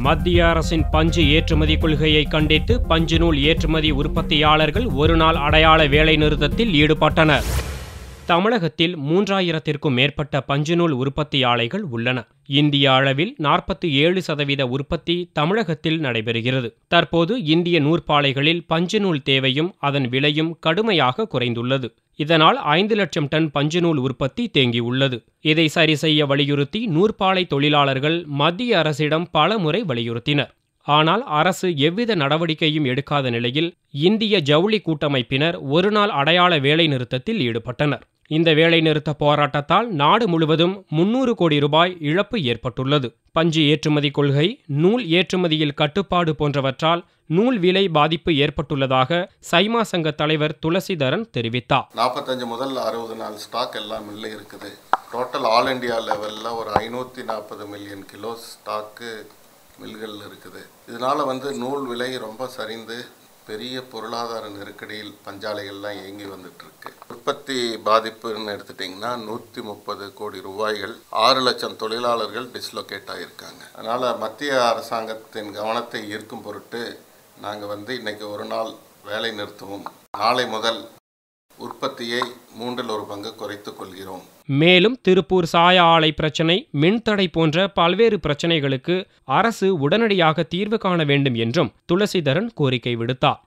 மத்திய அரசின் பஞ்சு ஏற்றுமதி கொள்கையை கண்டித்து பஞ்சு நூல் ஏற்றுமதி உற்பத்தியாளர்கள் ஒருநாள் அடையாள வேலைநிறுத்தத்தில் ஈடுபட்டனர். தமிழகத்தில் 3000த்திற்கும் மேற்பட்ட பஞ்சுநூல் உற்பத்தி ஆலைகள் உள்ளன. இந்திய அளவில் 47% உற்பத்தி தமிழகத்தில் நடைபெறுகிறது. தற்போது இந்திய நூற்பாலைகளில் பஞ்சுநூல் தேவையும் அதன் விலையும் கடுமையாக குறைந்துள்ளது. இதனால் 5 லட்சம் டன் பஞ்சுநூல் உற்பத்தி தேங்கியுள்ளது. இதை சரி செய்ய வலியுறுத்தி நூற்பாலை தொழிலாளர்கள் மத்திய அரசிடம் பலமுறை வலியுறுத்தினர். ஆனால் அரசு எவ்வித நடவடிக்கையும் எடுக்காத நிலையில் இந்திய ஜவுளி கூட்டமைப்பினர் ஒருநாள் அடையாள வேலைநிறுத்தத்தில் ஈடுபட்டனர். இந்த வேலைநிறுத்த போராட்டத்தால் நாடு முழுவதும் 300 கோடி ரூபாய் இழப்பு ஏற்பட்டுள்ளது. பஞ்சு ஏற்றுமதி கொள்கை, நூல் ஏற்றுமதியில் கட்டுப்பாடு போன்றவற்றால் நூல் விலை பாதிப்பு ஏற்பட்டுள்ளதாக சைமா சங்க தலைவர் துளசிதரன் தெரிவித்தார். 45 முதல் 60 நாள் ஸ்டாக் எல்லாம் மில்ல இருக்குது. டோட்டல் ஆல் இண்டியா லெவலில் ஒரு 540 மில்லியன் கிலோ ஸ்டாக்கு மில்கள் இருக்குது. இதனால் நூல் விலை ரொம்ப சரிந்து பெரிய பொருளாதார நெருக்கடியில் பஞ்சாலைகள்லாம் இயங்கி வந்துட்டு இருக்கு. உற்பத்தி பாதிப்புன்னு எடுத்துட்டிங்கன்னா 130 கோடி ரூபாய்கள், 6 லட்சம் தொழிலாளர்கள் டிஸ்லோகேட் ஆகியிருக்காங்க. அதனால் மத்திய அரசாங்கத்தின் கவனத்தை ஈர்க்கும் பொருட்டு நாங்கள் இன்னைக்கு ஒரு நாள் வேலை நிறுத்துவோம். நாளை முதல் உற்பத்தியை 1/3 பங்கு குறைத்துக் கொள்கிறோம். மேலும் திருப்பூர் சாய ஆலை பிரச்சினை, மின்தடை போன்ற பல்வேறு பிரச்சினைகளுக்கு அரசு உடனடியாக தீர்வு காண வேண்டும் என்றும் துளசிதரன் கோரிக்கை விடுத்தார்.